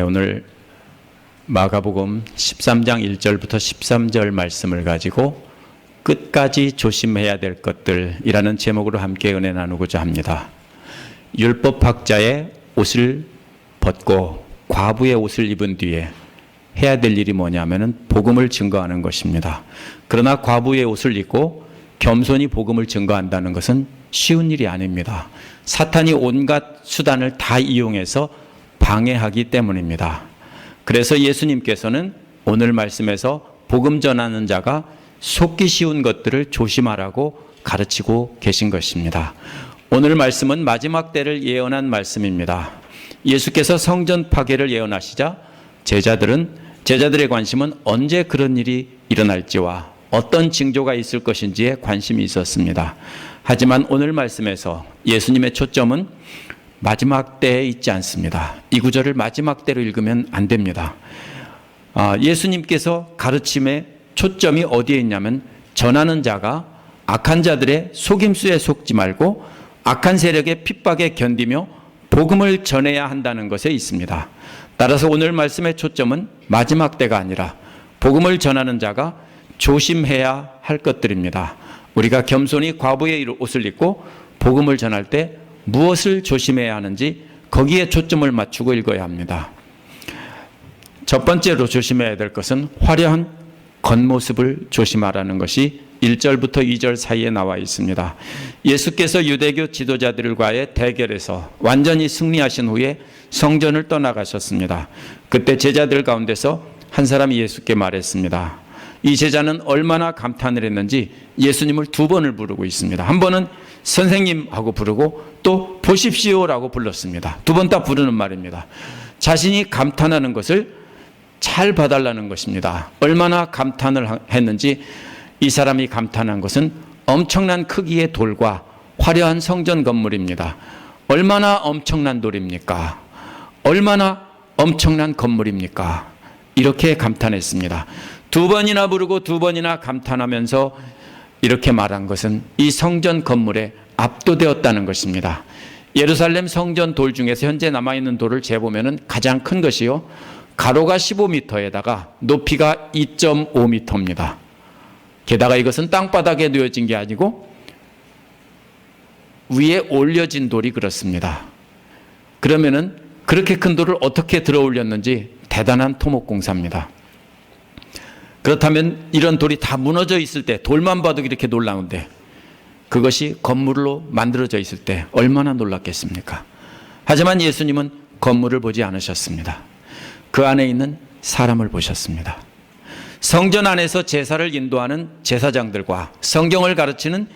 오늘 마가복음 13장 1절부터 13절 말씀을 가지고 끝까지 조심해야 될 것들이라는 제목으로 함께 은혜 나누고자 합니다. 율법학자의 옷을 벗고 과부의 옷을 입은 뒤에 해야 될 일이 뭐냐면은 복음을 증거하는 것입니다. 그러나 과부의 옷을 입고 겸손히 복음을 증거한다는 것은 쉬운 일이 아닙니다. 사탄이 온갖 수단을 다 이용해서 방해하기 때문입니다. 그래서 예수님께서는 오늘 말씀에서 복음 전하는 자가 속기 쉬운 것들을 조심하라고 가르치고 계신 것입니다. 오늘 말씀은 마지막 때를 예언한 말씀입니다. 예수께서 성전 파괴를 예언하시자 제자들의 관심은 언제 그런 일이 일어날지와 어떤 징조가 있을 것인지에 관심이 있었습니다. 하지만 오늘 말씀에서 예수님의 초점은 마지막 때에 있지 않습니다. 이 구절을 마지막 때로 읽으면 안 됩니다. 예수님께서 가르침의 초점이 어디에 있냐면 전하는 자가 악한 자들의 속임수에 속지 말고 악한 세력의 핍박에 견디며 복음을 전해야 한다는 것에 있습니다. 따라서 오늘 말씀의 초점은 마지막 때가 아니라 복음을 전하는 자가 조심해야 할 것들입니다. 우리가 겸손히 과부의 옷을 입고 복음을 전할 때 무엇을 조심해야 하는지 거기에 초점을 맞추고 읽어야 합니다. 첫 번째로 조심해야 될 것은 화려한 겉모습을 조심하라는 것이 1절부터 2절 사이에 나와 있습니다. 예수께서 유대교 지도자들과의 대결에서 완전히 승리하신 후에 성전을 떠나가셨습니다. 그때 제자들 가운데서 한 사람이 예수께 말했습니다. 이 제자는 얼마나 감탄을 했는지 예수님을 두 번을 부르고 있습니다. 한 번은 선생님 하고 부르고 또 보십시오라고 불렀습니다. 두 번 다 부르는 말입니다. 자신이 감탄하는 것을 잘 봐달라는 것입니다. 얼마나 감탄을 했는지 이 사람이 감탄한 것은 엄청난 크기의 돌과 화려한 성전 건물입니다. 얼마나 엄청난 돌입니까? 얼마나 엄청난 건물입니까? 이렇게 감탄했습니다. 두 번이나 부르고 두 번이나 감탄하면서 이렇게 말한 것은 이 성전 건물에 압도되었다는 것입니다. 예루살렘 성전 돌 중에서 현재 남아있는 돌을 재보면 가장 큰 것이요, 가로가 15m에다가 높이가 2.5m입니다. 게다가 이것은 땅바닥에 놓여진 게 아니고 위에 올려진 돌이 그렇습니다. 그러면은 그렇게 큰 돌을 어떻게 들어 올렸는지 대단한 토목공사입니다. 그렇다면 이런 돌이 다 무너져 있을 때 돌만 봐도 이렇게 놀라운데 그것이 건물로 만들어져 있을 때 얼마나 놀랐겠습니까? 하지만 예수님은 건물을 보지 않으셨습니다. 그 안에 있는 사람을 보셨습니다. 성전 안에서 제사를 인도하는 제사장들과 성경을 가르치는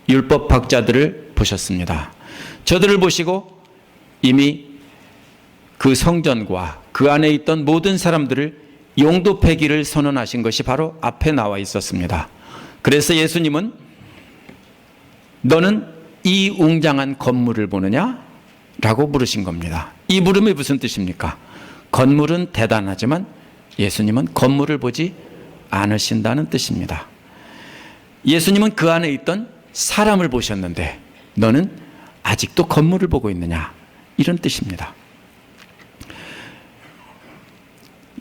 율법학자들을 보셨습니다. 저들을 보시고 이미 그 성전과 그 안에 있던 모든 사람들을 용도 폐기를 선언하신 것이 바로 앞에 나와 있었습니다. 그래서 예수님은 너는 이 웅장한 건물을 보느냐? 라고 물으신 겁니다. 이 물음이 무슨 뜻입니까? 건물은 대단하지만 예수님은 건물을 보지 않으신다는 뜻입니다. 예수님은 그 안에 있던 사람을 보셨는데 너는 아직도 건물을 보고 있느냐? 이런 뜻입니다.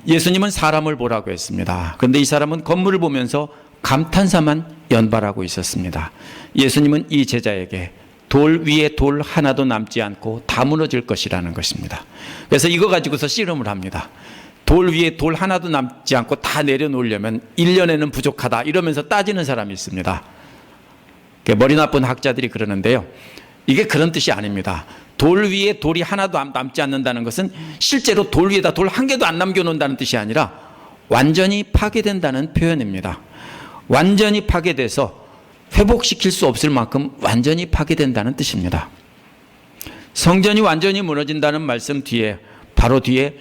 예수님은 사람을 보라고 했습니다. 그런데 이 사람은 건물을 보면서 감탄사만 연발하고 있었습니다. 예수님은 이 제자에게 돌 위에 돌 하나도 남지 않고 다 무너질 것이라는 것입니다. 그래서 이거 가지고서 씨름을 합니다. 돌 위에 돌 하나도 남지 않고 다 내려놓으려면 1년에는 부족하다 이러면서 따지는 사람이 있습니다. 머리 나쁜 학자들이 그러는데요, 이게 그런 뜻이 아닙니다. 돌 위에 돌이 하나도 남지 않는다는 것은 실제로 돌 위에다 돌 한 개도 안 남겨놓는다는 뜻이 아니라 완전히 파괴된다는 표현입니다. 완전히 파괴돼서 회복시킬 수 없을 만큼 완전히 파괴된다는 뜻입니다. 성전이 완전히 무너진다는 말씀 뒤에, 바로 뒤에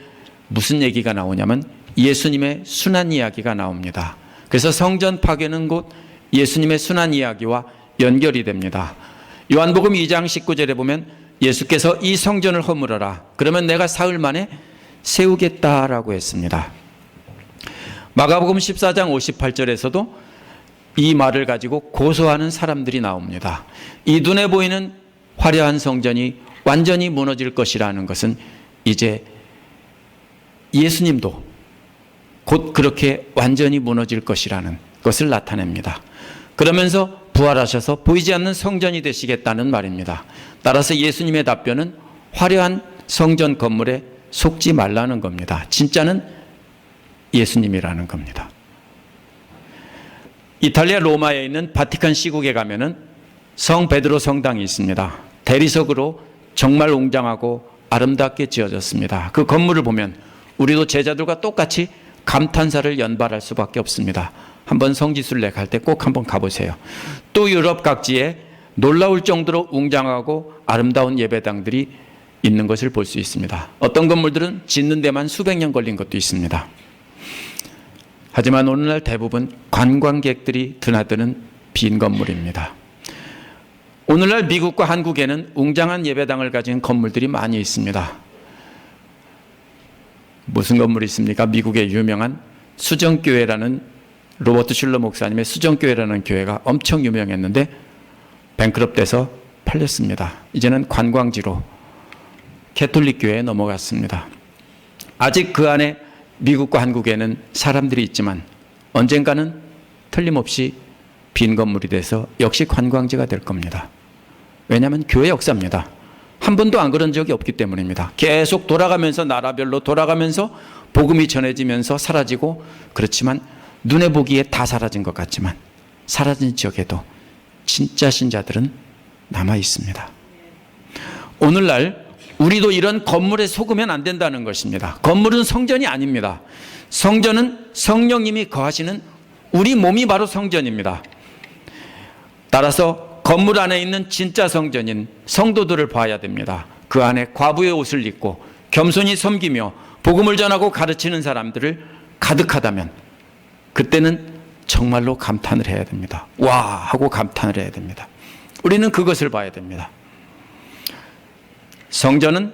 무슨 얘기가 나오냐면 예수님의 순환 이야기가 나옵니다. 그래서 성전 파괴는 곧 예수님의 순환 이야기와 연결이 됩니다. 요한복음 2장 19절에 보면 예수께서 이 성전을 허물어라, 그러면 내가 사흘 만에 세우겠다라고 했습니다. 마가복음 14장 58절에서도 이 말을 가지고 고소하는 사람들이 나옵니다. 이 눈에 보이는 화려한 성전이 완전히 무너질 것이라는 것은 이제 예수님도 곧 그렇게 완전히 무너질 것이라는 것을 나타냅니다. 그러면서 부활하셔서 보이지 않는 성전이 되시겠다는 말입니다. 따라서 예수님의 답변은 화려한 성전 건물에 속지 말라는 겁니다. 진짜는 예수님이라는 겁니다. 이탈리아 로마에 있는 바티칸 시국에 가면은 성 베드로 성당이 있습니다. 대리석으로 정말 웅장하고 아름답게 지어졌습니다. 그 건물을 보면 우리도 제자들과 똑같이 감탄사를 연발할 수밖에 없습니다. 한번 성지순례 갈 때 꼭 한번 가보세요. 또 유럽 각지에 놀라울 정도로 웅장하고 아름다운 예배당들이 있는 것을 볼 수 있습니다. 어떤 건물들은 짓는 데만 수백 년 걸린 것도 있습니다. 하지만 오늘날 대부분 관광객들이 드나드는 빈 건물입니다. 오늘날 미국과 한국에는 웅장한 예배당을 가진 건물들이 많이 있습니다. 무슨 건물이 있습니까? 미국의 유명한 수정교회라는 로버트 슐러 목사님의 수정교회라는 교회가 엄청 유명했는데 뱅크럽돼서 팔렸습니다. 이제는 관광지로 캐톨릭 교회에 넘어갔습니다. 아직 그 안에 미국과 한국에는 사람들이 있지만 언젠가는 틀림없이 빈 건물이 돼서 역시 관광지가 될 겁니다. 왜냐하면 교회 역사입니다. 한 번도 안 그런 적이 없기 때문입니다. 계속 돌아가면서 나라별로 돌아가면서 복음이 전해지면서 사라지고, 그렇지만 눈에 보기에 다 사라진 것 같지만 사라진 지역에도 진짜 신자들은 남아 있습니다. 오늘날 우리도 이런 건물에 속으면 안 된다는 것입니다. 건물은 성전이 아닙니다. 성전은 성령님이 거하시는 우리 몸이 바로 성전입니다. 따라서 건물 안에 있는 진짜 성전인 성도들을 봐야 됩니다. 그 안에 과부의 옷을 입고 겸손히 섬기며 복음을 전하고 가르치는 사람들을 가득하다면 그때는 정말로 감탄을 해야 됩니다. 와 하고 감탄을 해야 됩니다. 우리는 그것을 봐야 됩니다. 성전은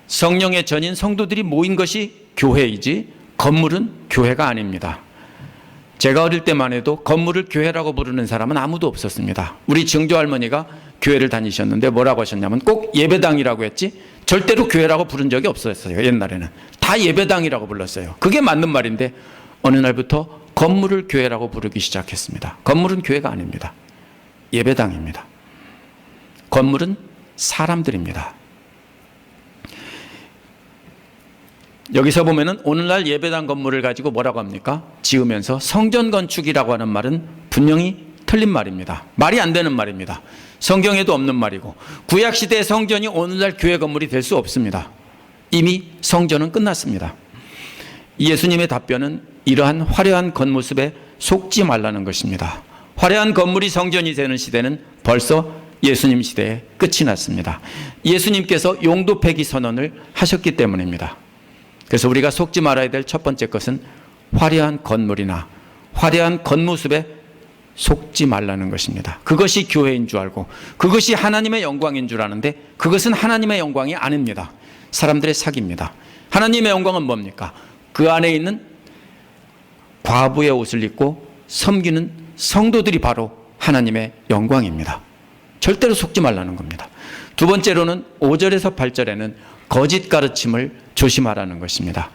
성령의 전인 성도들이 모인 것이 교회이지 건물은 교회가 아닙니다. 제가 어릴 때만 해도 건물을 교회라고 부르는 사람은 아무도 없었습니다. 우리 증조할머니가 교회를 다니셨는데 뭐라고 하셨냐면 꼭 예배당이라고 했지 절대로 교회라고 부른 적이 없었어요. 옛날에는 다 예배당이라고 불렀어요. 그게 맞는 말인데 어느 날부터 건물을 교회라고 부르기 시작했습니다. 건물은 교회가 아닙니다. 예배당입니다. 건물은 사람들입니다. 여기서 보면은 오늘날 예배당 건물을 가지고 뭐라고 합니까? 지으면서 성전 건축이라고 하는 말은 분명히 틀린 말입니다. 말이 안 되는 말입니다. 성경에도 없는 말이고 구약시대의 성전이 오늘날 교회 건물이 될 수 없습니다. 이미 성전은 끝났습니다. 예수님의 답변은 이러한 화려한 겉모습에 속지 말라는 것입니다. 화려한 건물이 성전이 되는 시대는 벌써 예수님 시대에 끝이 났습니다. 예수님께서 용도 폐기 선언을 하셨기 때문입니다. 그래서 우리가 속지 말아야 될 첫 번째 것은 화려한 건물이나 화려한 겉모습에 속지 말라는 것입니다. 그것이 교회인 줄 알고 그것이 하나님의 영광인 줄 아는데 그것은 하나님의 영광이 아닙니다. 사람들의 사기입니다. 하나님의 영광은 뭡니까? 그 안에 있는 과부의 옷을 입고 섬기는 성도들이 바로 하나님의 영광입니다. 절대로 속지 말라는 겁니다. 두 번째로는 5절에서 8절에는 거짓 가르침을 조심하라는 것입니다.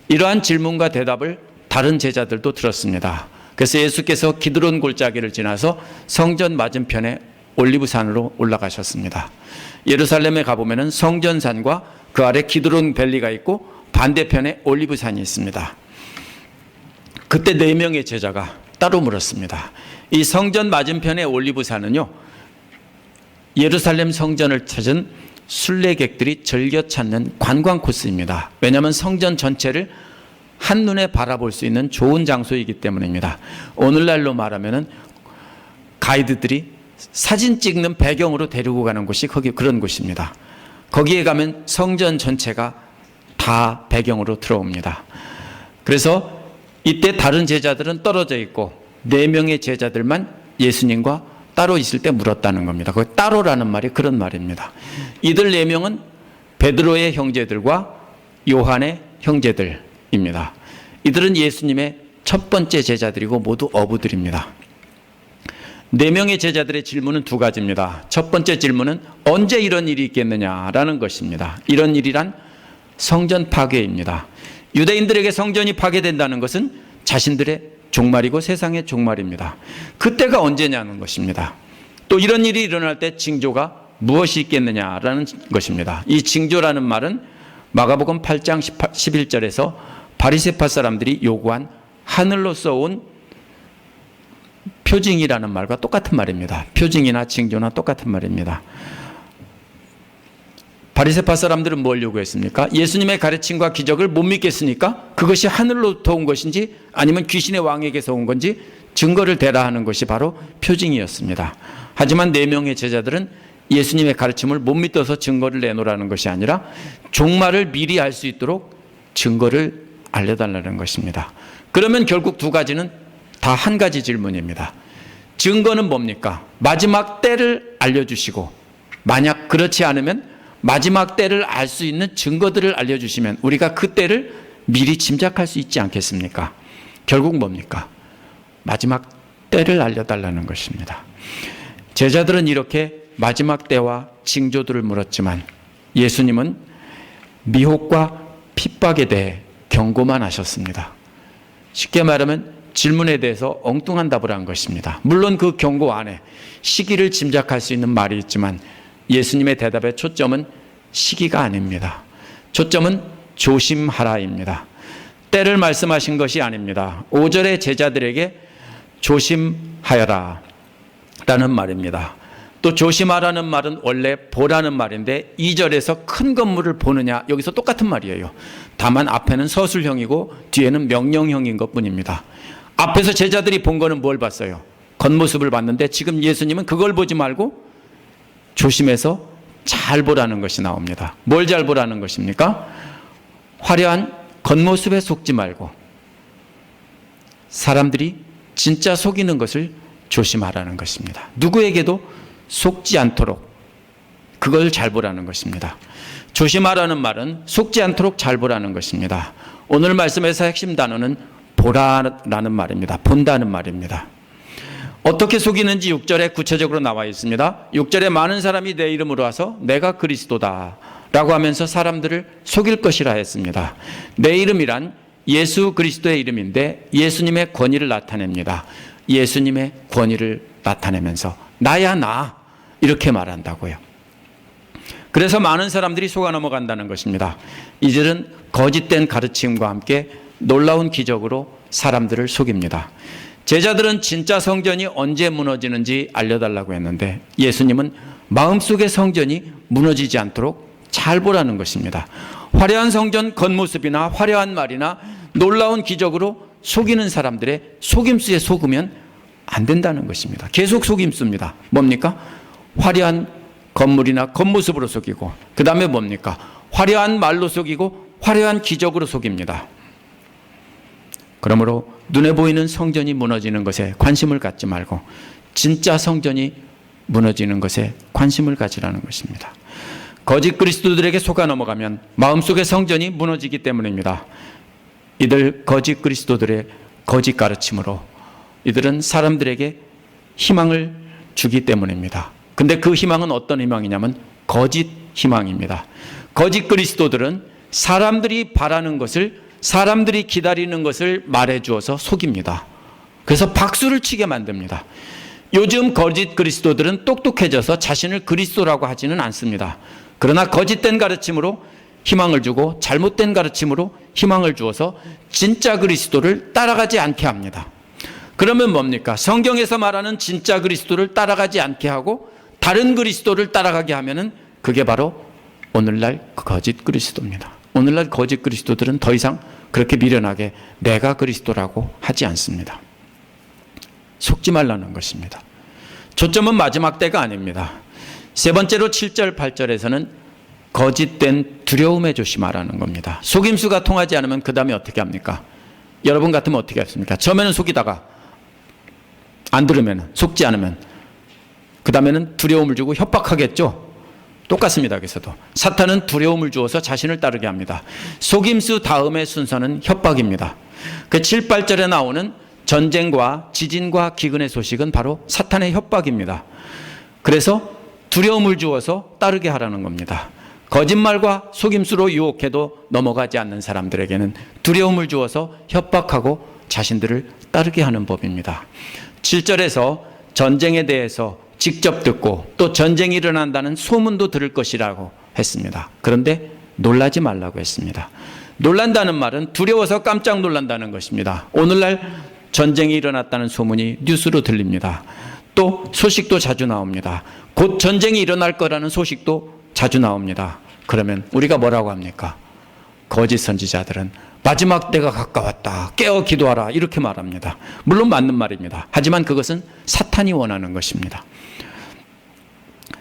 이러한 질문과 대답을 다른 제자들도 들었습니다. 그래서 예수께서 기드론 골짜기를 지나서 성전 맞은편에 올리브산으로 올라가셨습니다. 예루살렘에 가보면 성전산과 그 아래 기드론 밸리가 있고 반대편에 올리브산이 있습니다. 그때 4명의 제자가 따로 물었습니다. 이 성전 맞은편의 올리브산은요, 예루살렘 성전을 찾은 순례객들이 즐겨 찾는 관광 코스입니다. 왜냐하면 성전 전체를 한눈에 바라볼 수 있는 좋은 장소이기 때문입니다. 오늘날로 말하면 가이드들이 사진 찍는 배경으로 데리고 가는 곳이 그런 곳입니다. 거기에 가면 성전 전체가 다 배경으로 들어옵니다. 그래서 이때 다른 제자들은 떨어져 있고 4명의 제자들만 예수님과 따로 있을 때 물었다는 겁니다. 그 따로라는 말이 그런 말입니다. 이들 4명은 베드로의 형제들과 요한의 형제들입니다. 이들은 예수님의 첫 번째 제자들이고 모두 어부들입니다. 4명의 제자들의 질문은 2가지입니다. 첫 번째 질문은 언제 이런 일이 있겠느냐라는 것입니다. 이런 일이란 성전 파괴입니다. 유대인들에게 성전이 파괴된다는 것은 자신들의 종말이고 세상의 종말입니다. 그때가 언제냐는 것입니다. 또 이런 일이 일어날 때 징조가 무엇이 있겠느냐라는 것입니다. 이 징조라는 말은 마가복음 8장 11절에서 바리새파 사람들이 요구한 하늘로서 온 표징이라는 말과 똑같은 말입니다. 표징이나 징조나 똑같은 말입니다. 바리새파 사람들은 뭘 요구했습니까? 예수님의 가르침과 기적을 못 믿겠으니까 그것이 하늘로부터 온 것인지 아니면 귀신의 왕에게서 온 건지 증거를 대라 하는 것이 바로 표징이었습니다. 하지만 4명의 제자들은 예수님의 가르침을 못 믿어서 증거를 내놓으라는 것이 아니라 종말을 미리 알 수 있도록 증거를 알려달라는 것입니다. 그러면 결국 두 가지는 다 한 가지 질문입니다. 증거는 뭡니까? 마지막 때를 알려주시고, 만약 그렇지 않으면 마지막 때를 알 수 있는 증거들을 알려주시면 우리가 그 때를 미리 짐작할 수 있지 않겠습니까? 결국 뭡니까? 마지막 때를 알려달라는 것입니다. 제자들은 이렇게 마지막 때와 징조들을 물었지만 예수님은 미혹과 핍박에 대해 경고만 하셨습니다. 쉽게 말하면 질문에 대해서 엉뚱한 답을 한 것입니다. 물론 그 경고 안에 시기를 짐작할 수 있는 말이 있지만 예수님의 대답의 초점은 시기가 아닙니다. 초점은 조심하라입니다. 때를 말씀하신 것이 아닙니다. 5절의 제자들에게 조심하여라 라는 말입니다. 또 조심하라는 말은 원래 보라는 말인데 2절에서 큰 건물을 보느냐, 여기서 똑같은 말이에요. 다만 앞에는 서술형이고 뒤에는 명령형인 것뿐입니다. 앞에서 제자들이 본 거는 뭘 봤어요? 겉모습을 봤는데 지금 예수님은 그걸 보지 말고 조심해서 잘 보라는 것이 나옵니다. 뭘 잘 보라는 것입니까? 화려한 겉모습에 속지 말고 사람들이 진짜 속이는 것을 조심하라는 것입니다. 누구에게도 속지 않도록 그걸 잘 보라는 것입니다. 조심하라는 말은 속지 않도록 잘 보라는 것입니다. 오늘 말씀에서 핵심 단어는 보라라는 말입니다. 본다는 말입니다. 어떻게 속이는지 6절에 구체적으로 나와 있습니다. 6절에 많은 사람이 내 이름으로 와서 내가 그리스도다 라고 하면서 사람들을 속일 것이라 했습니다. 내 이름이란 예수 그리스도의 이름인데 예수님의 권위를 나타냅니다. 예수님의 권위를 나타내면서 나야 나 이렇게 말한다고요. 그래서 많은 사람들이 속아 넘어간다는 것입니다. 이들은 거짓된 가르침과 함께 놀라운 기적으로 사람들을 속입니다. 제자들은 진짜 성전이 언제 무너지는지 알려달라고 했는데 예수님은 마음속의 성전이 무너지지 않도록 잘 보라는 것입니다. 화려한 성전 겉모습이나 화려한 말이나 놀라운 기적으로 속이는 사람들의 속임수에 속으면 안 된다는 것입니다. 계속 속임수입니다. 뭡니까? 화려한 건물이나 겉모습으로 속이고 그 다음에 뭡니까? 화려한 말로 속이고 화려한 기적으로 속입니다. 그러므로 눈에 보이는 성전이 무너지는 것에 관심을 갖지 말고 진짜 성전이 무너지는 것에 관심을 가지라는 것입니다. 거짓 그리스도들에게 속아 넘어가면 마음속의 성전이 무너지기 때문입니다. 이들 거짓 그리스도들의 거짓 가르침으로 이들은 사람들에게 희망을 주기 때문입니다. 근데 그 희망은 어떤 희망이냐면 거짓 희망입니다. 거짓 그리스도들은 사람들이 바라는 것을, 사람들이 기다리는 것을 말해 주어서 속입니다. 그래서 박수를 치게 만듭니다. 요즘 거짓 그리스도들은 똑똑해져서 자신을 그리스도라고 하지는 않습니다. 그러나 거짓된 가르침으로 희망을 주고 잘못된 가르침으로 희망을 주어서 진짜 그리스도를 따라가지 않게 합니다. 그러면 뭡니까? 성경에서 말하는 진짜 그리스도를 따라가지 않게 하고 다른 그리스도를 따라가게 하면은 그게 바로 오늘날 거짓 그리스도입니다. 오늘날 거짓 그리스도들은 더 이상 그렇게 미련하게 내가 그리스도라고 하지 않습니다. 속지 말라는 것입니다. 초점은 마지막 때가 아닙니다. 세 번째로 7절 8절에서는 거짓된 두려움에 조심하라는 겁니다. 속임수가 통하지 않으면 그 다음에 어떻게 합니까? 여러분 같으면 어떻게 했습니까? 처음에는 속이다가 안 들으면, 속지 않으면 그 다음에는 두려움을 주고 협박하겠죠. 똑같습니다. 여기서도 사탄은 두려움을 주어서 자신을 따르게 합니다. 속임수 다음의 순서는 협박입니다. 그 7, 8절에 나오는 전쟁과 지진과 기근의 소식은 바로 사탄의 협박입니다. 그래서 두려움을 주어서 따르게 하라는 겁니다. 거짓말과 속임수로 유혹해도 넘어가지 않는 사람들에게는 두려움을 주어서 협박하고 자신들을 따르게 하는 법입니다. 7절에서 전쟁에 대해서 직접 듣고 또 전쟁이 일어난다는 소문도 들을 것이라고 했습니다. 그런데 놀라지 말라고 했습니다. 놀란다는 말은 두려워서 깜짝 놀란다는 것입니다. 오늘날 전쟁이 일어났다는 소문이 뉴스로 들립니다. 또 소식도 자주 나옵니다. 곧 전쟁이 일어날 거라는 소식도 자주 나옵니다. 그러면 우리가 뭐라고 합니까? 거짓 선지자들은 마지막 때가 가까웠다, 깨어 기도하라, 이렇게 말합니다. 물론 맞는 말입니다. 하지만 그것은 사탄이 원하는 것입니다.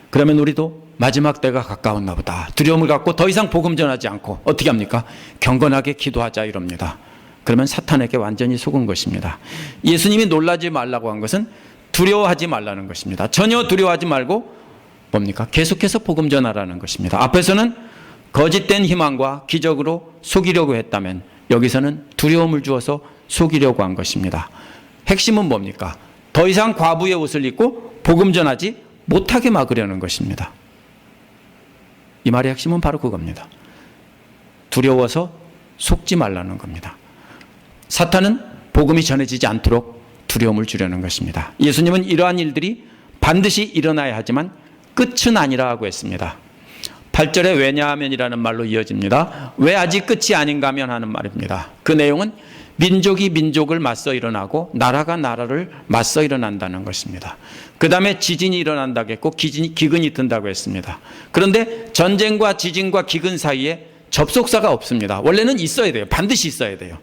그러면 우리도 마지막 때가 가까웠나 보다, 두려움을 갖고 더 이상 복음 전하지 않고 어떻게 합니까? 경건하게 기도하자, 이럽니다. 그러면 사탄에게 완전히 속은 것입니다. 예수님이 놀라지 말라고 한 것은 두려워하지 말라는 것입니다. 전혀 두려워하지 말고 뭡니까? 계속해서 복음 전하라는 것입니다. 앞에서는 거짓된 희망과 기적으로 속이려고 했다면 여기서는 두려움을 주어서 속이려고 한 것입니다. 핵심은 뭡니까? 더 이상 과부의 옷을 입고 복음 전하지 못하게 막으려는 것입니다. 이 말의 핵심은 바로 그겁니다. 두려워서 속지 말라는 겁니다. 사탄은 복음이 전해지지 않도록 두려움을 주려는 것입니다. 예수님은 이러한 일들이 반드시 일어나야 하지만 끝은 아니라 하고 했습니다. 8절에 왜냐하면이라는 말로 이어집니다. 왜 아직 끝이 아닌가면 하는 말입니다. 그 내용은 민족이 민족을 맞서 일어나고 나라가 나라를 맞서 일어난다는 것입니다. 그 다음에 지진이 일어난다겠고 기근이 든다고 했습니다. 그런데 전쟁과 지진과 기근 사이에 접속사가 없습니다. 원래는 있어야 돼요. 반드시 있어야 돼요.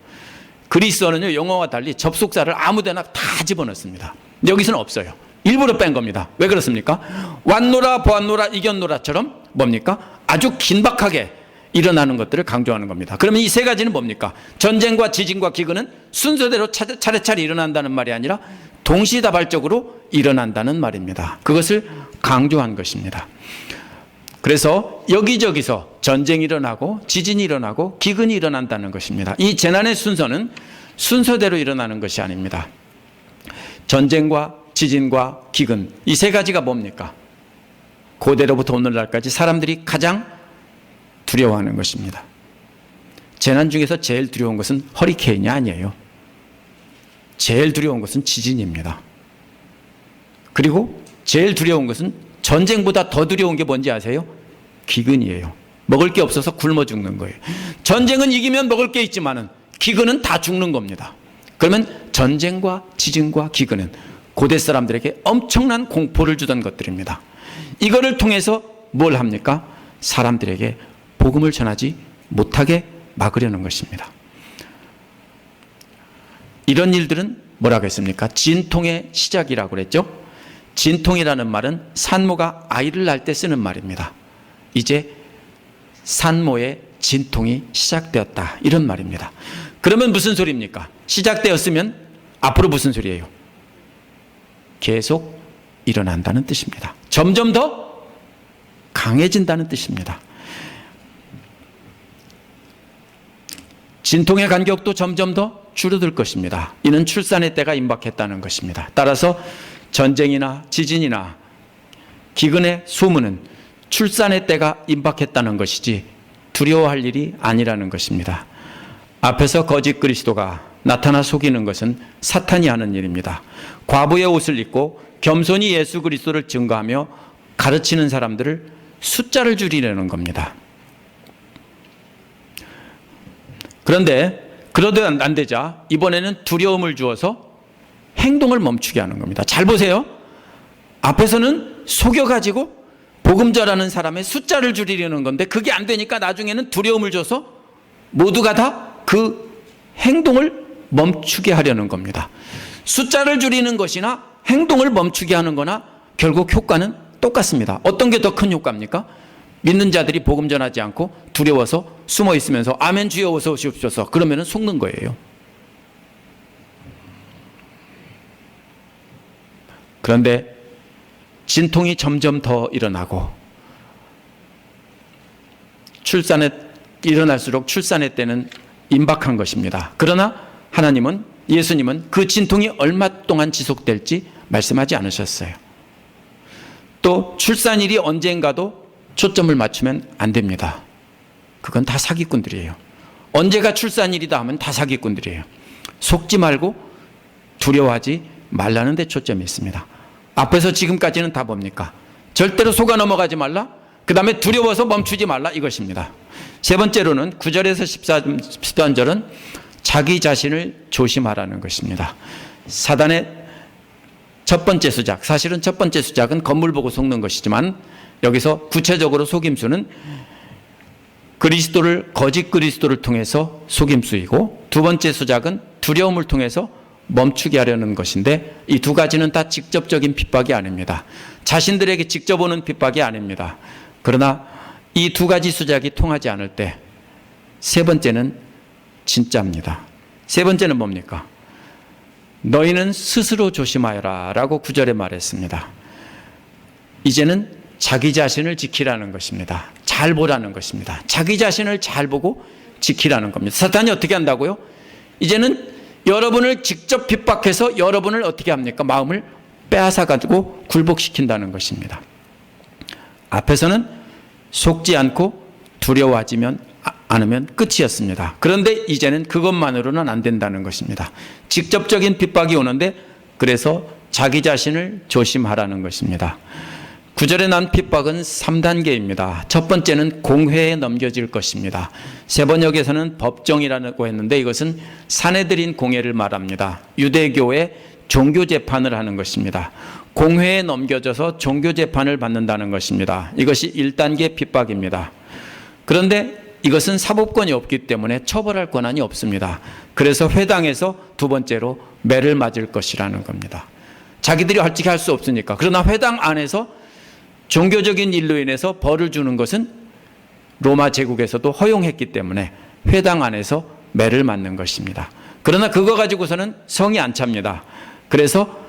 그리스어는요, 영어와 달리 접속사를 아무데나 다 집어넣습니다. 여기서는 없어요. 일부러 뺀 겁니다. 왜 그렇습니까? 왔노라 보았노라 이겼노라처럼 뭡니까? 아주 긴박하게 일어나는 것들을 강조하는 겁니다. 그러면 이 세 가지는 뭡니까? 전쟁과 지진과 기근은 순서대로 차례차례 일어난다는 말이 아니라 동시다발적으로 일어난다는 말입니다. 그것을 강조한 것입니다. 그래서 여기저기서 전쟁이 일어나고 지진이 일어나고 기근이 일어난다는 것입니다. 이 재난의 순서는 순서대로 일어나는 것이 아닙니다. 전쟁과 지진과 기근, 이 세 가지가 뭡니까? 고대로부터 오늘날까지 사람들이 가장 두려워하는 것입니다. 재난 중에서 제일 두려운 것은 허리케인이 아니에요. 제일 두려운 것은 지진입니다. 그리고 제일 두려운 것은 전쟁보다 더 두려운 게 뭔지 아세요? 기근이에요. 먹을 게 없어서 굶어 죽는 거예요. 전쟁은 이기면 먹을 게 있지만은 기근은 다 죽는 겁니다. 그러면 전쟁과 지진과 기근은 고대 사람들에게 엄청난 공포를 주던 것들입니다. 이거를 통해서 뭘 합니까? 사람들에게 복음을 전하지 못하게 막으려는 것입니다. 이런 일들은 뭐라고 했습니까? 진통의 시작이라고 그랬죠? 진통이라는 말은 산모가 아이를 낳을 때 쓰는 말입니다. 이제 산모의 진통이 시작되었다, 이런 말입니다. 그러면 무슨 소리입니까? 시작되었으면 앞으로 무슨 소리예요? 계속 일어난다는 뜻입니다. 점점 더 강해진다는 뜻입니다. 진통의 간격도 점점 더 줄어들 것입니다. 이는 출산의 때가 임박했다는 것입니다. 따라서 전쟁이나 지진이나 기근의 소문은 출산의 때가 임박했다는 것이지 두려워할 일이 아니라는 것입니다. 앞에서 거짓 그리스도가 나타나 속이는 것은 사탄이 하는 일입니다. 과부의 옷을 입고 겸손히 예수 그리스도를 증거하며 가르치는 사람들을 숫자를 줄이려는 겁니다. 그런데 그러도 안 되자 이번에는 두려움을 주어서 행동을 멈추게 하는 겁니다. 잘 보세요. 앞에서는 속여가지고 복음 전하는 사람의 숫자를 줄이려는 건데 그게 안 되니까 나중에는 두려움을 줘서 모두가 다 그 행동을 멈추게 하려는 겁니다. 숫자를 줄이는 것이나 행동을 멈추게 하는 거나 결국 효과는 똑같습니다. 어떤 게 더 큰 효과입니까? 믿는 자들이 복음 전하지 않고 두려워서 숨어 있으면서 아멘 주여 어서 오시옵소서 그러면 속는 거예요. 그런데 진통이 점점 더 일어나고 출산에 일어날수록 출산의 때는 임박한 것입니다. 그러나 하나님은, 예수님은 그 진통이 얼마 동안 지속될지 말씀하지 않으셨어요. 또 출산일이 언젠가도 초점을 맞추면 안 됩니다. 그건 다 사기꾼들이에요. 언제가 출산일이다 하면 다 사기꾼들이에요. 속지 말고 두려워하지 말라는 데 초점이 있습니다. 앞에서 지금까지는 다 뭡니까? 절대로 속아 넘어가지 말라. 그 다음에 두려워서 멈추지 말라 이것입니다. 세 번째로는 9절에서 13절은 자기 자신을 조심하라는 것입니다. 사단의 첫 번째 수작, 사실은 첫 번째 수작은 건물 보고 속는 것이지만 여기서 구체적으로 속임수는 거짓 그리스도를 통해서 속임수이고, 두 번째 수작은 두려움을 통해서 멈추게 하려는 것인데, 이 두 가지는 다 직접적인 핍박이 아닙니다. 자신들에게 직접 오는 핍박이 아닙니다. 그러나 이 두 가지 수작이 통하지 않을 때 세 번째는 진짜입니다. 세 번째는 뭡니까? 너희는 스스로 조심하여라 라고 9절에 말했습니다. 이제는 자기 자신을 지키라는 것입니다. 잘 보라는 것입니다. 자기 자신을 잘 보고 지키라는 겁니다. 사탄이 어떻게 한다고요? 이제는 여러분을 직접 핍박해서 여러분을 어떻게 합니까? 마음을 빼앗아가지고 굴복시킨다는 것입니다. 앞에서는 속지 않고 두려워하지 않으면 끝이었습니다. 그런데 이제는 그것만으로는 안 된다는 것입니다. 직접적인 핍박이 오는데, 그래서 자기 자신을 조심하라는 것입니다. 9절에 난 핍박은 3단계입니다. 첫 번째는 공회에 넘겨질 것입니다. 세 번역에서는 법정이라고 했는데 이것은 사내들인 공회를 말합니다. 유대교의 종교재판을 하는 것입니다. 공회에 넘겨져서 종교재판을 받는다는 것입니다. 이것이 1단계 핍박입니다. 그런데 이것은 사법권이 없기 때문에 처벌할 권한이 없습니다. 그래서 회당에서 두 번째로 매를 맞을 것이라는 겁니다. 자기들이 솔직히 할 수 없으니까. 그러나 회당 안에서 종교적인 일로 인해서 벌을 주는 것은 로마 제국에서도 허용했기 때문에 회당 안에서 매를 맞는 것입니다. 그러나 그거 가지고서는 성이 안 찹니다. 그래서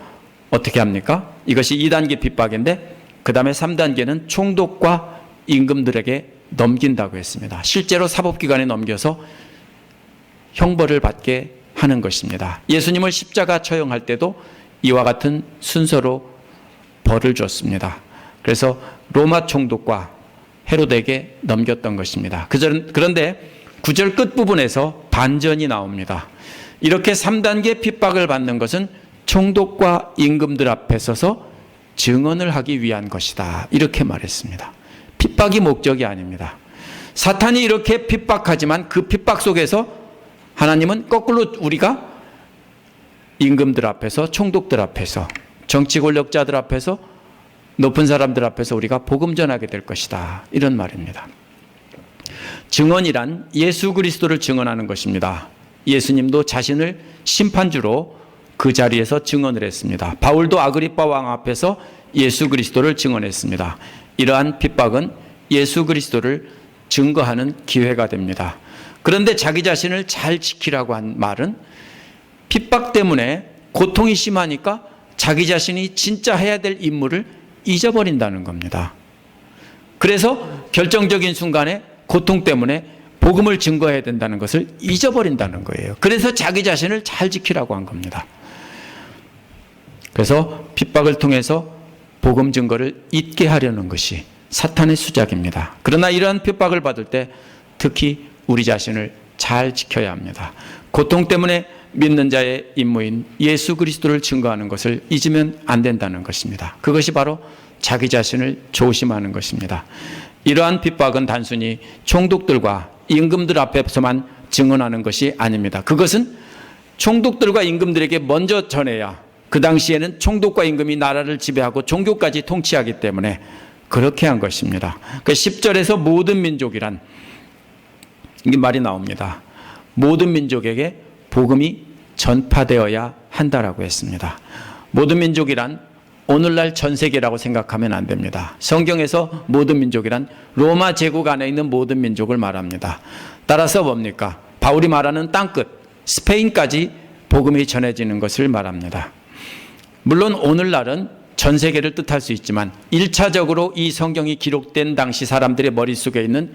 어떻게 합니까? 이것이 2단계 핍박인데, 그 다음에 3단계는 총독과 임금들에게 넘긴다고 했습니다. 실제로 사법기관에 넘겨서 형벌을 받게 하는 것입니다. 예수님을 십자가 처형할 때도 이와 같은 순서로 벌을 줬습니다. 그래서 로마 총독과 헤로데에게 넘겼던 것입니다. 그런데 9절 끝부분에서 반전이 나옵니다. 이렇게 3단계 핍박을 받는 것은 총독과 임금들 앞에 서서 증언을 하기 위한 것이다, 이렇게 말했습니다. 핍박이 목적이 아닙니다. 사탄이 이렇게 핍박하지만 그 핍박 속에서 하나님은 거꾸로 우리가 임금들 앞에서, 총독들 앞에서, 정치 권력자들 앞에서, 높은 사람들 앞에서 우리가 복음 전하게 될 것이다, 이런 말입니다. 증언이란 예수 그리스도를 증언하는 것입니다. 예수님도 자신을 심판주로 그 자리에서 증언을 했습니다. 바울도 아그리빠 왕 앞에서 예수 그리스도를 증언했습니다. 이러한 핍박은 예수 그리스도를 증거하는 기회가 됩니다. 그런데 자기 자신을 잘 지키라고 한 말은 핍박 때문에 고통이 심하니까 자기 자신이 진짜 해야 될 임무를 잊어버린다는 겁니다. 그래서 결정적인 순간에 고통 때문에 복음을 증거해야 된다는 것을 잊어버린다는 거예요. 그래서 자기 자신을 잘 지키라고 한 겁니다. 그래서 핍박을 통해서 복음 증거를 잊게 하려는 것이 사탄의 수작입니다. 그러나 이러한 핍박을 받을 때 특히 우리 자신을 잘 지켜야 합니다. 고통 때문에 믿는 자의 임무인 예수 그리스도를 증거하는 것을 잊으면 안 된다는 것입니다. 그것이 바로 자기 자신을 조심하는 것입니다. 이러한 핍박은 단순히 총독들과 임금들 앞에서만 증언하는 것이 아닙니다. 그것은 총독들과 임금들에게 먼저 전해야, 그 당시에는 총독과 임금이 나라를 지배하고 종교까지 통치하기 때문에 그렇게 한 것입니다. 그 10절에서 모든 민족이란 이 말이 나옵니다. 모든 민족에게 복음이 전파되어야 한다라고 했습니다. 모든 민족이란 오늘날 전 세계라고 생각하면 안 됩니다. 성경에서 모든 민족이란 로마 제국 안에 있는 모든 민족을 말합니다. 따라서 뭡니까? 바울이 말하는 땅끝 스페인까지 복음이 전해지는 것을 말합니다. 물론 오늘날은 전 세계를 뜻할 수 있지만 1차적으로 이 성경이 기록된 당시 사람들의 머릿속에 있는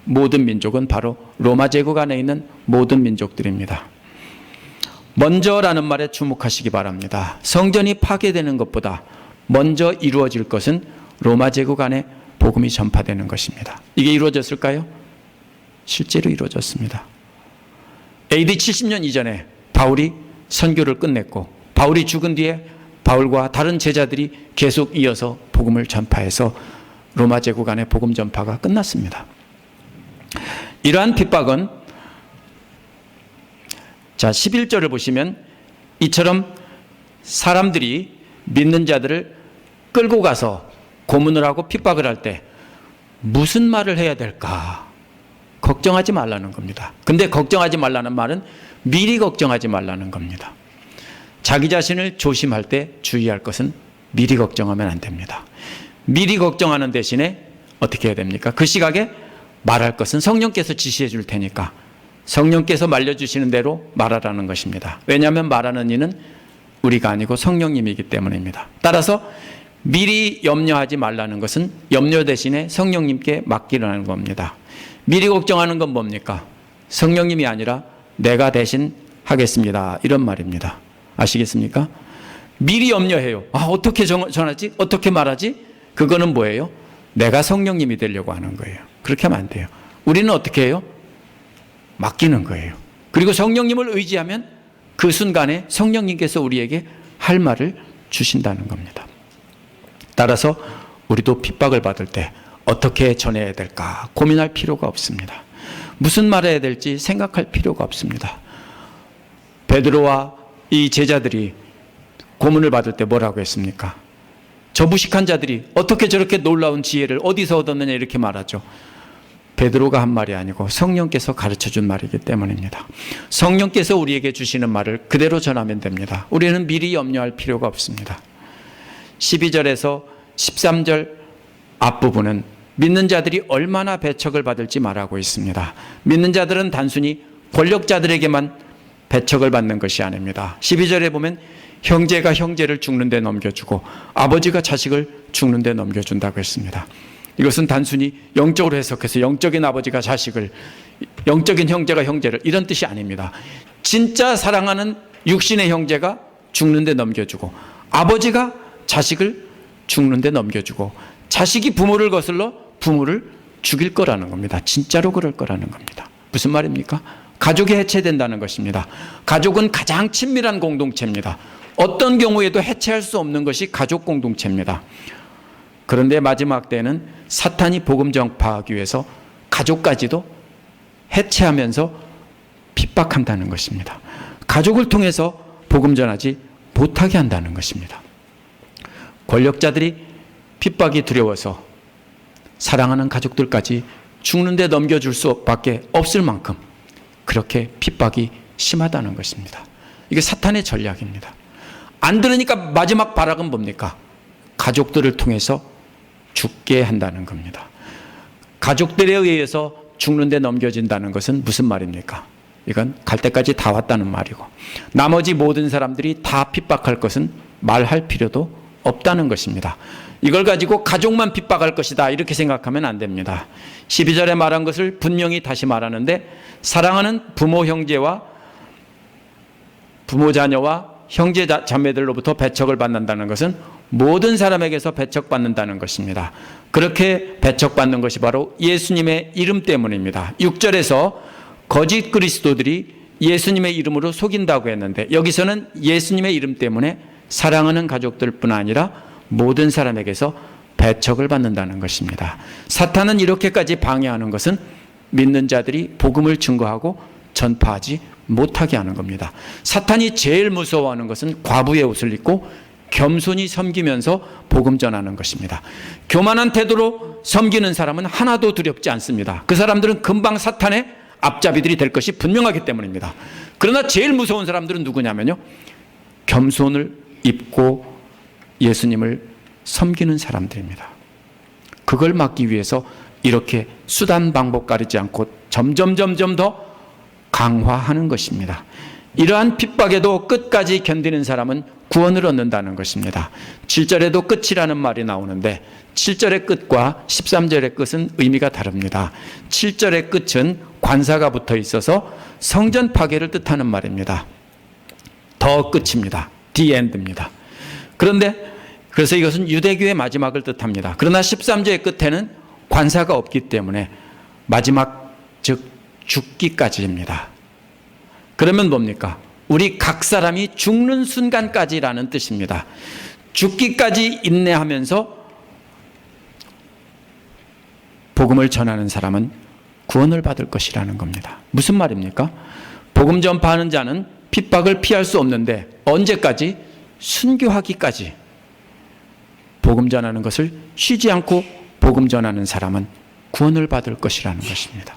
모든 민족은 바로 로마 제국 안에 있는 모든 민족들입니다. 먼저라는 말에 주목하시기 바랍니다. 성전이 파괴되는 것보다 먼저 이루어질 것은 로마 제국 안에 복음이 전파되는 것입니다. 이게 이루어졌을까요? 실제로 이루어졌습니다. AD 70년 이전에 바울이 선교를 끝냈고 바울이 죽은 뒤에 바울과 다른 제자들이 계속 이어서 복음을 전파해서 로마 제국 안에 복음 전파가 끝났습니다. 이러한 핍박은 11절을 보시면 이처럼 사람들이 믿는 자들을 끌고 가서 고문을 하고 핍박을 할 때 무슨 말을 해야 될까? 걱정하지 말라는 겁니다. 근데 걱정하지 말라는 말은 미리 걱정하지 말라는 겁니다. 자기 자신을 조심할 때 주의할 것은 미리 걱정하면 안 됩니다. 미리 걱정하는 대신에 어떻게 해야 됩니까? 그 시각에 말할 것은 성령께서 지시해 줄 테니까 성령께서 말려주시는 대로 말하라는 것입니다. 왜냐하면 말하는 이는 우리가 아니고 성령님이기 때문입니다. 따라서 미리 염려하지 말라는 것은 염려 대신에 성령님께 맡기라는 겁니다. 미리 걱정하는 건 뭡니까? 성령님이 아니라 내가 대신 하겠습니다. 이런 말입니다. 아시겠습니까? 미리 염려해요. 어떻게 전하지? 어떻게 말하지? 그거는 뭐예요? 내가 성령님이 되려고 하는 거예요. 그렇게 하면 안 돼요. 우리는 어떻게 해요? 맡기는 거예요. 그리고 성령님을 의지하면 그 순간에 성령님께서 우리에게 할 말을 주신다는 겁니다. 따라서 우리도 핍박을 받을 때 어떻게 전해야 될까 고민할 필요가 없습니다. 무슨 말해야 될지 생각할 필요가 없습니다. 베드로와 이 제자들이 고문을 받을 때 뭐라고 했습니까? 저 무식한 자들이 어떻게 저렇게 놀라운 지혜를 어디서 얻었느냐 이렇게 말하죠. 베드로가 한 말이 아니고 성령께서 가르쳐준 말이기 때문입니다. 성령께서 우리에게 주시는 말을 그대로 전하면 됩니다. 우리는 미리 염려할 필요가 없습니다. 12절에서 13절 앞부분은 믿는 자들이 얼마나 배척을 받을지 말하고 있습니다. 믿는 자들은 단순히 권력자들에게만 배척을 받는 것이 아닙니다. 12절에 보면 형제가 형제를 죽는 데 넘겨주고 아버지가 자식을 죽는 데 넘겨준다고 했습니다. 이것은 단순히 영적으로 해석해서 영적인 아버지가 자식을, 영적인 형제가 형제를 이런 뜻이 아닙니다. 진짜 사랑하는 육신의 형제가 죽는 데 넘겨주고 아버지가 자식을 죽는 데 넘겨주고 자식이 부모를 거슬러 부모를 죽일 거라는 겁니다. 진짜로 그럴 거라는 겁니다. 무슨 말입니까? 가족이 해체된다는 것입니다. 가족은 가장 친밀한 공동체입니다. 어떤 경우에도 해체할 수 없는 것이 가족 공동체입니다. 그런데 마지막 때는 사탄이 복음 전파하기 위해서 가족까지도 해체하면서 핍박한다는 것입니다. 가족을 통해서 복음 전하지 못하게 한다는 것입니다. 권력자들이 핍박이 두려워서 사랑하는 가족들까지 죽는 데 넘겨줄 수밖에 없을 만큼 그렇게 핍박이 심하다는 것입니다. 이게 사탄의 전략입니다. 안 들으니까 마지막 발악은 뭡니까? 가족들을 통해서 죽게 한다는 겁니다. 가족들에 의해서 죽는 데 넘겨진다는 것은 무슨 말입니까? 이건 갈 때까지 다 왔다는 말이고 나머지 모든 사람들이 다 핍박할 것은 말할 필요도 없다는 것입니다. 이걸 가지고 가족만 핍박할 것이다 이렇게 생각하면 안 됩니다. 12절에 말한 것을 분명히 다시 말하는데 사랑하는 부모 형제와 부모 자녀와 형제 자매들로부터 배척을 받는다는 것은 모든 사람에게서 배척받는다는 것입니다. 그렇게 배척받는 것이 바로 예수님의 이름 때문입니다. 6절에서 거짓 그리스도들이 예수님의 이름으로 속인다고 했는데 여기서는 예수님의 이름 때문에 사랑하는 가족들뿐 아니라 모든 사람에게서 배척을 받는다는 것입니다. 사탄은 이렇게까지 방해하는 것은 믿는 자들이 복음을 증거하고 전파하지 못하게 하는 겁니다. 사탄이 제일 무서워하는 것은 과부의 옷을 입고 겸손히 섬기면서 복음 전하는 것입니다. 교만한 태도로 섬기는 사람은 하나도 두렵지 않습니다. 그 사람들은 금방 사탄의 앞잡이들이 될 것이 분명하기 때문입니다. 그러나 제일 무서운 사람들은 누구냐면요, 겸손을 입고 예수님을 섬기는 사람들입니다. 그걸 막기 위해서 이렇게 수단 방법 가리지 않고 점점 더 강화하는 것입니다. 이러한 핍박에도 끝까지 견디는 사람은 구원을 얻는다는 것입니다. 7절에도 끝이라는 말이 나오는데 7절의 끝과 13절의 끝은 의미가 다릅니다. 7절의 끝은 관사가 붙어 있어서 성전 파괴를 뜻하는 말입니다. 더 끝입니다. The end입니다. 그런데 그래서 이것은 유대교의 마지막을 뜻합니다. 그러나 13절의 끝에는 관사가 없기 때문에 마지막 즉 죽기까지입니다. 그러면 뭡니까? 우리 각 사람이 죽는 순간까지라는 뜻입니다. 죽기까지 인내하면서 복음을 전하는 사람은 구원을 받을 것이라는 겁니다. 무슨 말입니까? 복음 전파하는 자는 핍박을 피할 수 없는데 언제까지? 순교하기까지 복음 전하는 것을 쉬지 않고 복음 전하는 사람은 구원을 받을 것이라는 것입니다.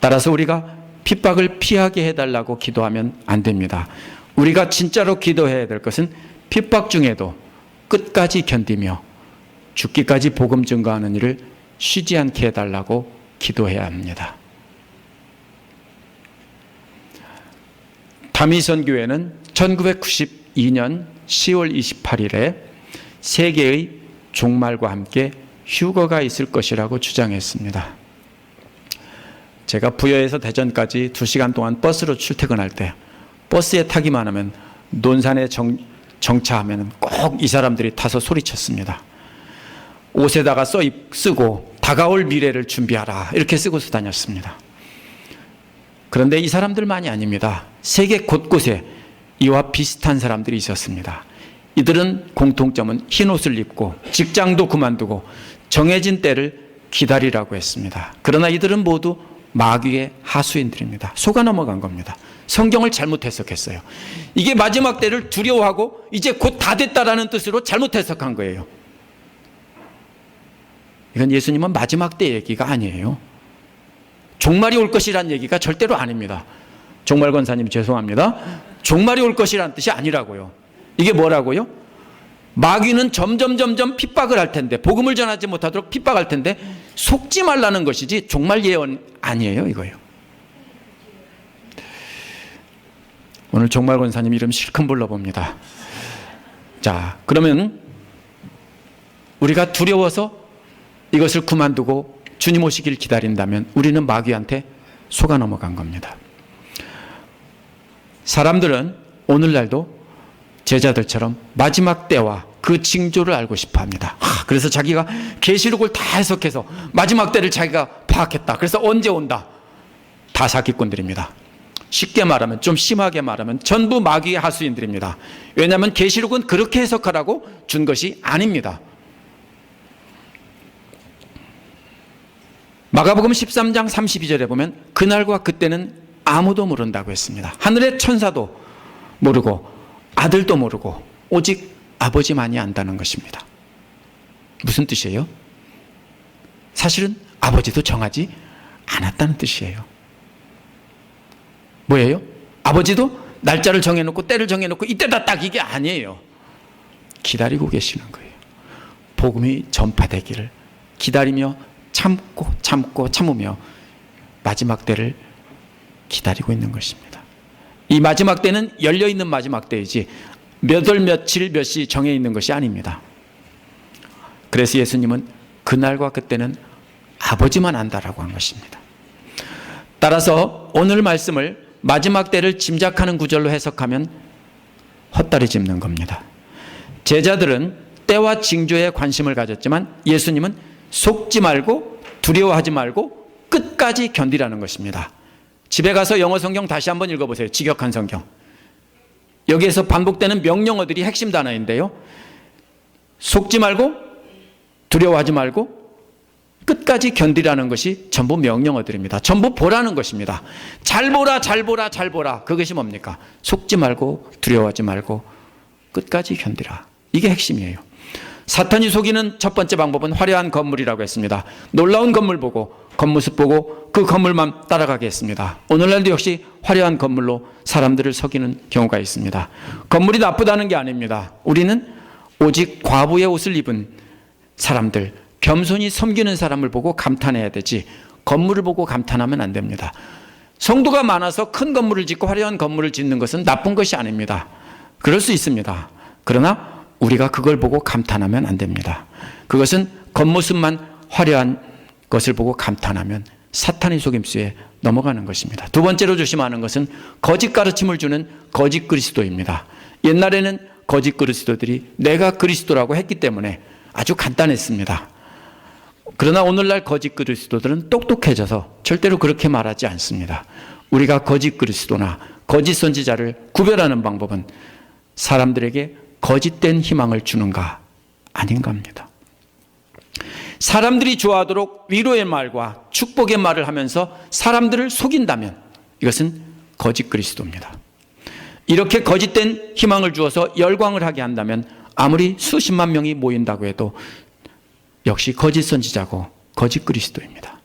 따라서 우리가 핍박을 피하게 해달라고 기도하면 안 됩니다. 우리가 진짜로 기도해야 될 것은 핍박 중에도 끝까지 견디며 죽기까지 복음 증거하는 일을 쉬지 않게 해달라고 기도해야 합니다. 다미선교회는 1992년 10월 28일에 세계의 종말과 함께 휴거가 있을 것이라고 주장했습니다. 제가 부여에서 대전까지 2시간 동안 버스로 출퇴근할 때 버스에 타기만 하면 논산에 정차하면 꼭 이 사람들이 타서 소리쳤습니다. 옷에다가 쓰고 다가올 미래를 준비하라 이렇게 쓰고서 다녔습니다. 그런데 이 사람들만이 아닙니다. 세계 곳곳에 이와 비슷한 사람들이 있었습니다. 이들은 공통점은 흰 옷을 입고 직장도 그만두고 정해진 때를 기다리라고 했습니다. 그러나 이들은 모두 마귀의 하수인들입니다. 속아 넘어간 겁니다. 성경을 잘못 해석했어요. 이게 마지막 때를 두려워하고 이제 곧 다 됐다라는 뜻으로 잘못 해석한 거예요. 이건 예수님은 마지막 때 얘기가 아니에요. 종말이 올 것이라는 얘기가 절대로 아닙니다. 종말 권사님 죄송합니다. 종말이 올 것이라는 뜻이 아니라고요. 이게 뭐라고요? 마귀는 점점 핍박을 할 텐데 복음을 전하지 못하도록 핍박할 텐데 속지 말라는 것이지 종말 예언 아니에요 이거요. 오늘 종말 권사님 이름 실컷 불러봅니다. 자, 그러면 우리가 두려워서 이것을 그만두고 주님 오시길 기다린다면 우리는 마귀한테 속아 넘어간 겁니다. 사람들은 오늘날도 제자들처럼 마지막 때와 그 징조를 알고 싶어 합니다. 그래서 자기가 계시록을 다 해석해서 마지막 때를 자기가 파악했다. 그래서 언제 온다. 다 사기꾼들입니다. 쉽게 말하면, 좀 심하게 말하면 전부 마귀의 하수인들입니다. 왜냐하면 계시록은 그렇게 해석하라고 준 것이 아닙니다. 마가복음 13장 32절에 보면 그날과 그때는 아무도 모른다고 했습니다. 하늘의 천사도 모르고 아들도 모르고 오직 아버지만이 안다는 것입니다. 무슨 뜻이에요? 사실은 아버지도 정하지 않았다는 뜻이에요. 뭐예요? 아버지도 날짜를 정해놓고 때를 정해놓고 이때다 딱 이게 아니에요. 기다리고 계시는 거예요. 복음이 전파되기를 기다리며 참으며 마지막 때를 기다리고 있는 것입니다. 이 마지막 때는 열려있는 마지막 때이지 몇 월 며칠 몇 시 정해 있는 것이 아닙니다. 그래서 예수님은 그날과 그때는 아버지만 안다라고 한 것입니다. 따라서 오늘 말씀을 마지막 때를 짐작하는 구절로 해석하면 헛다리 짚는 겁니다. 제자들은 때와 징조에 관심을 가졌지만 예수님은 속지 말고 두려워하지 말고 끝까지 견디라는 것입니다. 집에 가서 영어 성경 다시 한번 읽어보세요. 직역한 성경. 여기에서 반복되는 명령어들이 핵심 단어인데요. 속지 말고 두려워하지 말고 끝까지 견디라는 것이 전부 명령어들입니다. 전부 보라는 것입니다. 잘 보라 잘 보라 잘 보라. 그것이 뭡니까? 속지 말고 두려워하지 말고 끝까지 견디라. 이게 핵심이에요. 사탄이 속이는 첫 번째 방법은 화려한 건물이라고 했습니다. 놀라운 건물 보고 겉모습 보고 그 건물만 따라가게 했습니다. 오늘날도 역시 화려한 건물로 사람들을 속이는 경우가 있습니다. 건물이 나쁘다는 게 아닙니다. 우리는 오직 과부의 옷을 입은 사람들, 겸손히 섬기는 사람을 보고 감탄해야 되지 건물을 보고 감탄하면 안 됩니다. 성도가 많아서 큰 건물을 짓고 화려한 건물을 짓는 것은 나쁜 것이 아닙니다. 그럴 수 있습니다. 그러나 우리가 그걸 보고 감탄하면 안 됩니다. 그것은 겉모습만 화려한 것을 보고 감탄하면 사탄의 속임수에 넘어가는 것입니다. 두 번째로 조심하는 것은 거짓 가르침을 주는 거짓 그리스도입니다. 옛날에는 거짓 그리스도들이 내가 그리스도라고 했기 때문에 아주 간단했습니다. 그러나 오늘날 거짓 그리스도들은 똑똑해져서 절대로 그렇게 말하지 않습니다. 우리가 거짓 그리스도나 거짓 선지자를 구별하는 방법은 사람들에게 거짓된 희망을 주는가 아닌가 합니다. 사람들이 좋아하도록 위로의 말과 축복의 말을 하면서 사람들을 속인다면 이것은 거짓 그리스도입니다. 이렇게 거짓된 희망을 주어서 열광을 하게 한다면 아무리 수십만 명이 모인다고 해도 역시 거짓 선지자고 거짓 그리스도입니다.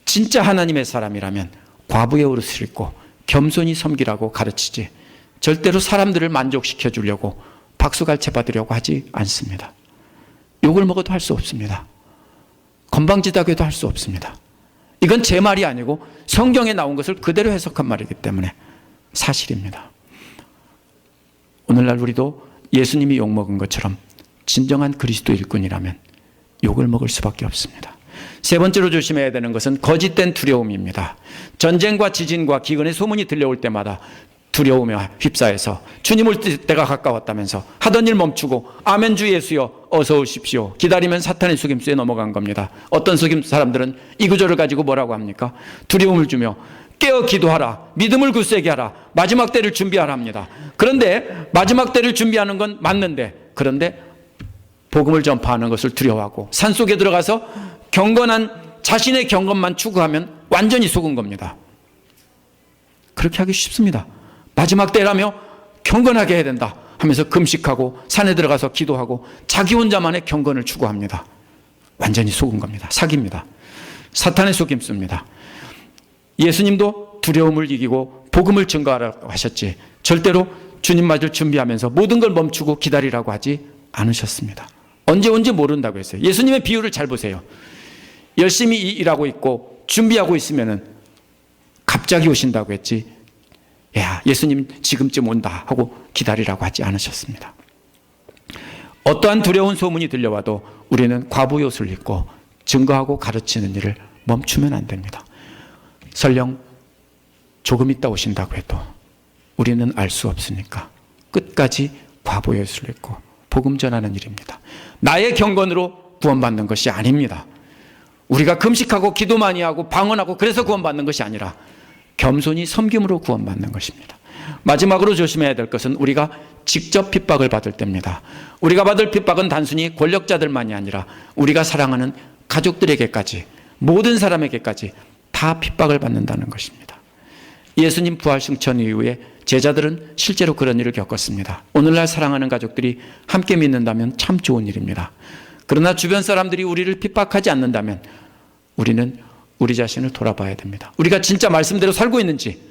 진짜 하나님의 사람이라면 과부의 옷을 입고 겸손히 섬기라고 가르치지 절대로 사람들을 만족시켜 주려고 박수갈채 받으려고 하지 않습니다. 욕을 먹어도 할 수 없습니다. 건방지다고도 할 수 없습니다. 이건 제 말이 아니고 성경에 나온 것을 그대로 해석한 말이기 때문에 사실입니다. 오늘날 우리도 예수님이 욕먹은 것처럼 진정한 그리스도 일꾼이라면 욕을 먹을 수밖에 없습니다. 세 번째로 조심해야 되는 것은 거짓된 두려움입니다. 전쟁과 지진과 기근의 소문이 들려올 때마다 두려움에 휩싸여서 주님 올 때가 가까웠다면서 하던 일 멈추고 아멘 주 예수여 어서 오십시오 기다리면 사탄의 속임수에 넘어간 겁니다. 어떤 사람들은 이 구절을 가지고 뭐라고 합니까? 두려움을 주며 깨어 기도하라, 믿음을 굳세게 하라, 마지막 때를 준비하라 합니다. 그런데 마지막 때를 준비하는 건 맞는데, 그런데 복음을 전파하는 것을 두려워하고 산속에 들어가서 경건한 자신의 경건만 추구하면 완전히 속은 겁니다. 그렇게 하기 쉽습니다. 마지막 때라며 경건하게 해야 된다 하면서 금식하고 산에 들어가서 기도하고 자기 혼자만의 경건을 추구합니다. 완전히 속은 겁니다. 사기입니다. 사탄의 속임수입니다. 예수님도 두려움을 이기고 복음을 증거하라고 하셨지 절대로 주님 맞을 준비하면서 모든 걸 멈추고 기다리라고 하지 않으셨습니다. 언제 온지 모른다고 했어요. 예수님의 비유를 잘 보세요. 열심히 일하고 있고 준비하고 있으면은 갑자기 오신다고 했지, 야 예수님 지금쯤 온다 하고 기다리라고 하지 않으셨습니다. 어떠한 두려운 소문이 들려와도 우리는 과부의 옷을 입고 증거하고 가르치는 일을 멈추면 안 됩니다. 설령 조금 있다 오신다고 해도 우리는 알 수 없으니까 끝까지 과부의 옷을 입고 복음 전하는 일입니다. 나의 경건으로 구원받는 것이 아닙니다. 우리가 금식하고 기도 많이 하고 방언하고 그래서 구원받는 것이 아니라 겸손히 섬김으로 구원받는 것입니다. 마지막으로 조심해야 될 것은 우리가 직접 핍박을 받을 때입니다. 우리가 받을 핍박은 단순히 권력자들만이 아니라 우리가 사랑하는 가족들에게까지, 모든 사람에게까지 다 핍박을 받는다는 것입니다. 예수님 부활 승천 이후에 제자들은 실제로 그런 일을 겪었습니다. 오늘날 사랑하는 가족들이 함께 믿는다면 참 좋은 일입니다. 그러나 주변 사람들이 우리를 핍박하지 않는다면 우리는 우리 자신을 돌아봐야 됩니다. 우리가 진짜 말씀대로 살고 있는지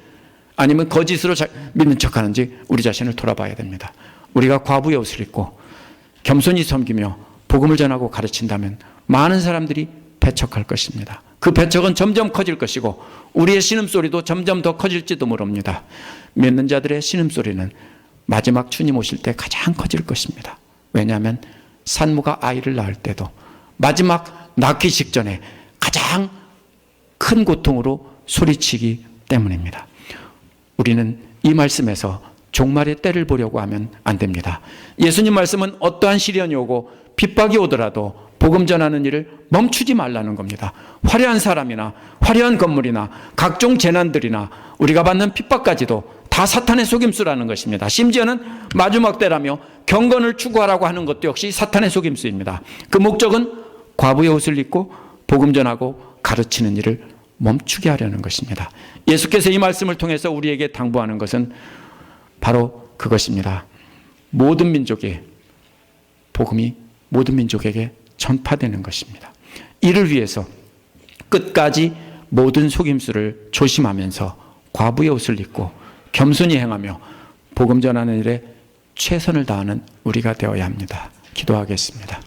아니면 거짓으로 믿는 척하는지 우리 자신을 돌아봐야 됩니다. 우리가 과부의 옷을 입고 겸손히 섬기며 복음을 전하고 가르친다면 많은 사람들이 배척할 것입니다. 그 배척은 점점 커질 것이고 우리의 신음소리도 점점 더 커질지도 모릅니다. 믿는 자들의 신음소리는 마지막 주님 오실 때 가장 커질 것입니다. 왜냐하면 산모가 아이를 낳을 때도 마지막 낳기 직전에 가장 큰 고통으로 소리치기 때문입니다. 우리는 이 말씀에서 종말의 때를 보려고 하면 안 됩니다. 예수님 말씀은 어떠한 시련이 오고 핍박이 오더라도 복음 전하는 일을 멈추지 말라는 겁니다. 화려한 사람이나 화려한 건물이나 각종 재난들이나 우리가 받는 핍박까지도 다 사탄의 속임수라는 것입니다. 심지어는 마지막 때라며 경건을 추구하라고 하는 것도 역시 사탄의 속임수입니다. 그 목적은 과부의 옷을 입고 복음 전하고 가르치는 일을 멈추게 하려는 것입니다. 예수께서 이 말씀을 통해서 우리에게 당부하는 것은 바로 그것입니다. 모든 민족의 복음이 모든 민족에게 전파되는 것입니다. 이를 위해서 끝까지 모든 속임수를 조심하면서 과부의 옷을 입고 겸손히 행하며 복음 전하는 일에 최선을 다하는 우리가 되어야 합니다. 기도하겠습니다.